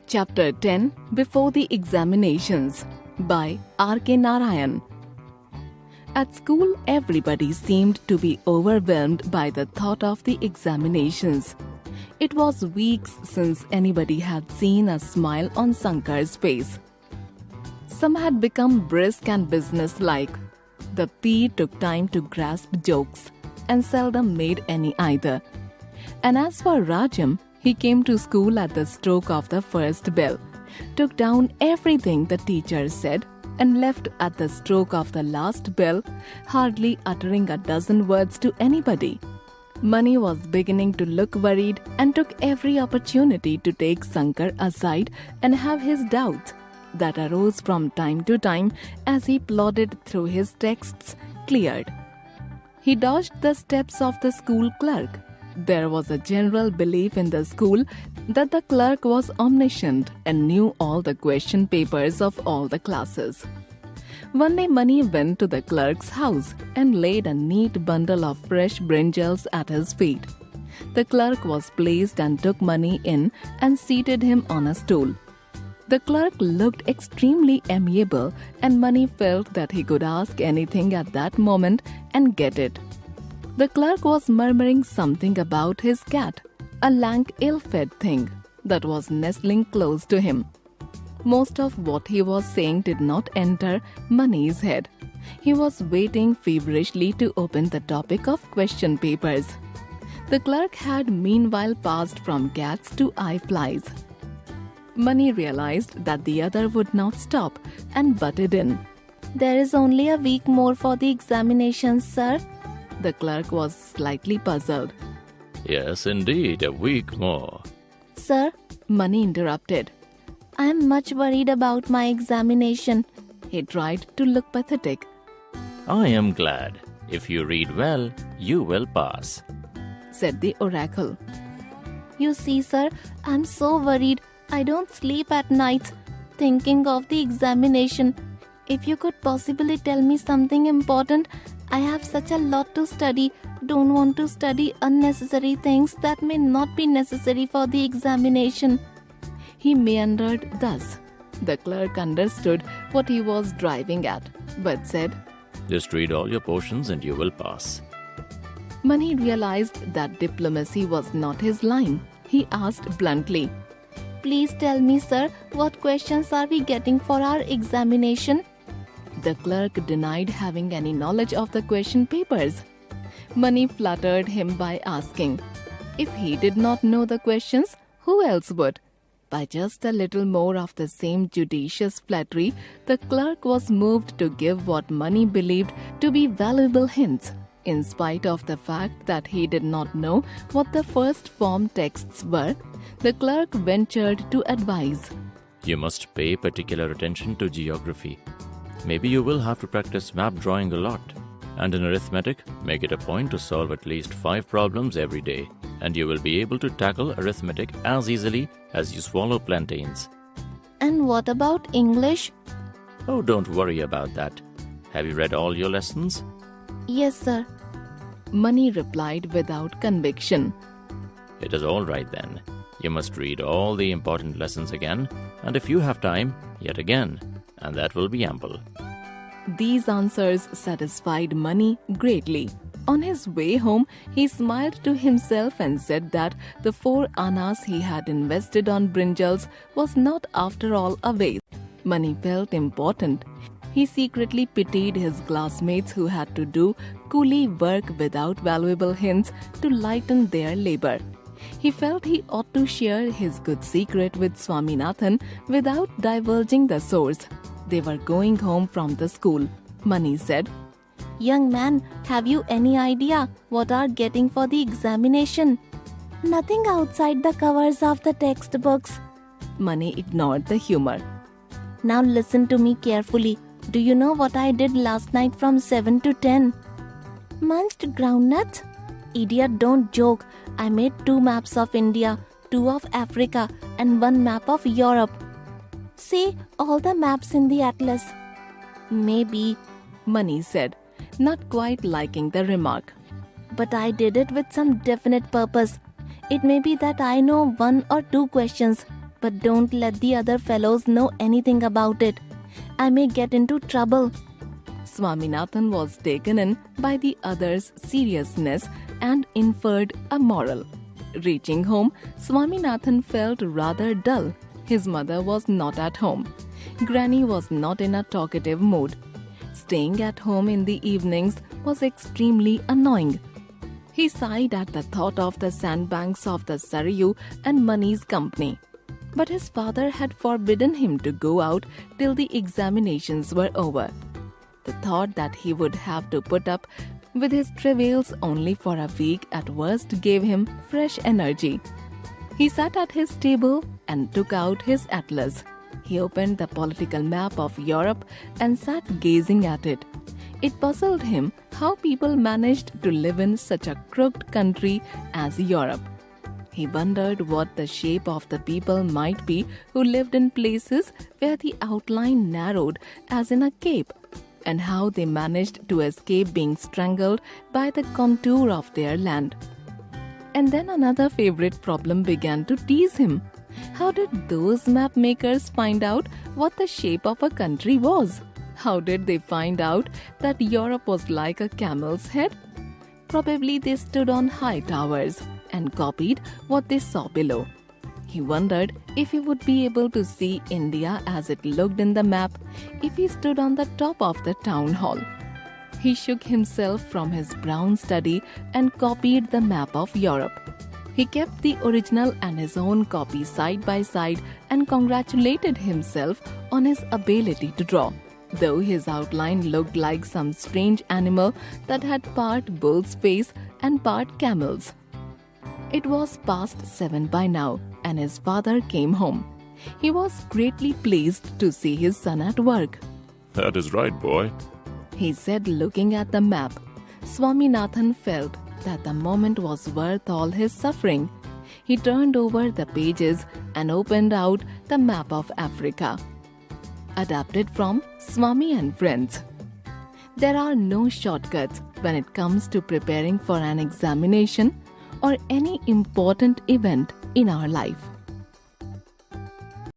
Chapter 10 Before the Examinations by R.K. Narayan. At school, everybody seemed to be overwhelmed by the thought of the examinations. It was weeks since anybody had seen a smile on Sankar's face. Some had become brisk and businesslike. The P took time to grasp jokes and seldom made any either. And as for Rajam, he came to school at the stroke of the first bell, took down everything the teacher said, and left at the stroke of the last bell, hardly uttering a dozen words to anybody. Mani was beginning to look worried and took every opportunity to take Sankar aside and have his doubts that arose from time to time as he plodded through his texts cleared. He dodged the steps of the school clerk. There was a general belief in the school that the clerk was omniscient and knew all the question papers of all the classes. One day Mani went to the clerk's house and laid a neat bundle of fresh brinjals at his feet. The clerk was pleased and took Mani in and seated him on a stool. The clerk looked extremely amiable and Mani felt that he could ask anything at that moment and get it. The clerk was murmuring something about his cat, a lank, ill-fed thing that was nestling close to him. Most of what he was saying did not enter Mani's head. He was waiting feverishly to open the topic of question papers. The clerk had meanwhile passed from cats to eye-flies. Mani realized that the other would not stop and butted in. "There is only a week more for the examinations, sir." The clerk was slightly puzzled. "Yes, indeed, a week more." "Sir," Mani interrupted. "I am much worried about my examination." He tried to look pathetic. "I am glad. If you read well, you will pass," said the oracle. "You see, sir, I am so worried. I don't sleep at nights, thinking of the examination. If you could possibly tell me something important, I have such a lot to study. Don't want to study unnecessary things that may not be necessary for the examination." He meandered thus. The clerk understood what he was driving at, but said, "Just read all your portions and you will pass." Mani realized that diplomacy was not his line. He asked bluntly, "Please tell me, sir, what questions are we getting for our examination?" The clerk denied having any knowledge of the question papers. Mani flattered him by asking, if he did not know the questions, who else would? By just a little more of the same judicious flattery, the clerk was moved to give what Mani believed to be valuable hints, in spite of the fact that he did not know what the first form texts were. The clerk ventured to advise, "You must pay particular attention to geography. Maybe you will have to practice map drawing a lot. And in arithmetic, make it a point to solve at least 5 problems every day, and you will be able to tackle arithmetic as easily as you swallow plantains." "And what about English?" "Oh, don't worry about that. Have you read all your lessons?" "Yes, sir." Mani replied without conviction. "It is all right then. You must read all the important lessons again, and if you have time, yet again, and that will be ample." These answers satisfied Mani greatly. On his way home, he smiled to himself and said that the 4 annas he had invested on brinjals was not after all a waste. Mani felt important. He secretly pitied his classmates who had to do coolie work without valuable hints to lighten their labor. He felt he ought to share his good secret with Swaminathan without divulging the source. They were going home from the school. Mani said, "Young man, have you any idea what are getting for the examination?" "Nothing outside the covers of the textbooks." Mani ignored the humor. "Now listen to me carefully. Do you know what I did last night from 7 to 10? "Munched groundnuts?" "Idiot, don't joke. I made 2 maps of India, 2 of Africa, and 1 map of Europe. See all the maps in the atlas." "Maybe," Mani said, not quite liking the remark. "But I did it with some definite purpose. It may be that I know 1 or 2 questions, but don't let the other fellows know anything about it. I may get into trouble. Swaminathan was taken in by the others' seriousness and inferred a moral. Reaching home, Swaminathan felt rather dull. His mother was not at home. Granny was not in a talkative mood. Staying at home in the evenings was extremely annoying. He sighed at the thought of the sandbanks of the Sarayu and Mani's company. But his father had forbidden him to go out till the examinations were over. The thought that he would have to put up with his travails only for a week at worst gave him fresh energy. He sat at his table and took out his atlas. He opened the political map of Europe and sat gazing at it. It puzzled him how people managed to live in such a crooked country as Europe. He wondered what the shape of the people might be who lived in places where the outline narrowed as in a cape, and how they managed to escape being strangled by the contour of their land. And then another favorite problem began to tease him. How did those map makers find out what the shape of a country was? How did they find out that Europe was like a camel's head? Probably they stood on high towers and copied what they saw below. He wondered if he would be able to see India as it looked in the map if he stood on the top of the town hall. He shook himself from his brown study and copied the map of Europe. He kept the original and his own copy side by side and congratulated himself on his ability to draw, though his outline looked like some strange animal that had part bull's face and part camel's. It was past 7 by now, and his father came home. He was greatly pleased to see his son at work. That is right, boy, He said, looking at the map. Swaminathan felt that the moment was worth all his suffering. He turned over the pages and opened out the map of Africa. Adapted from Swami and Friends. There are no shortcuts when it comes to preparing for an examination or any important event in our life.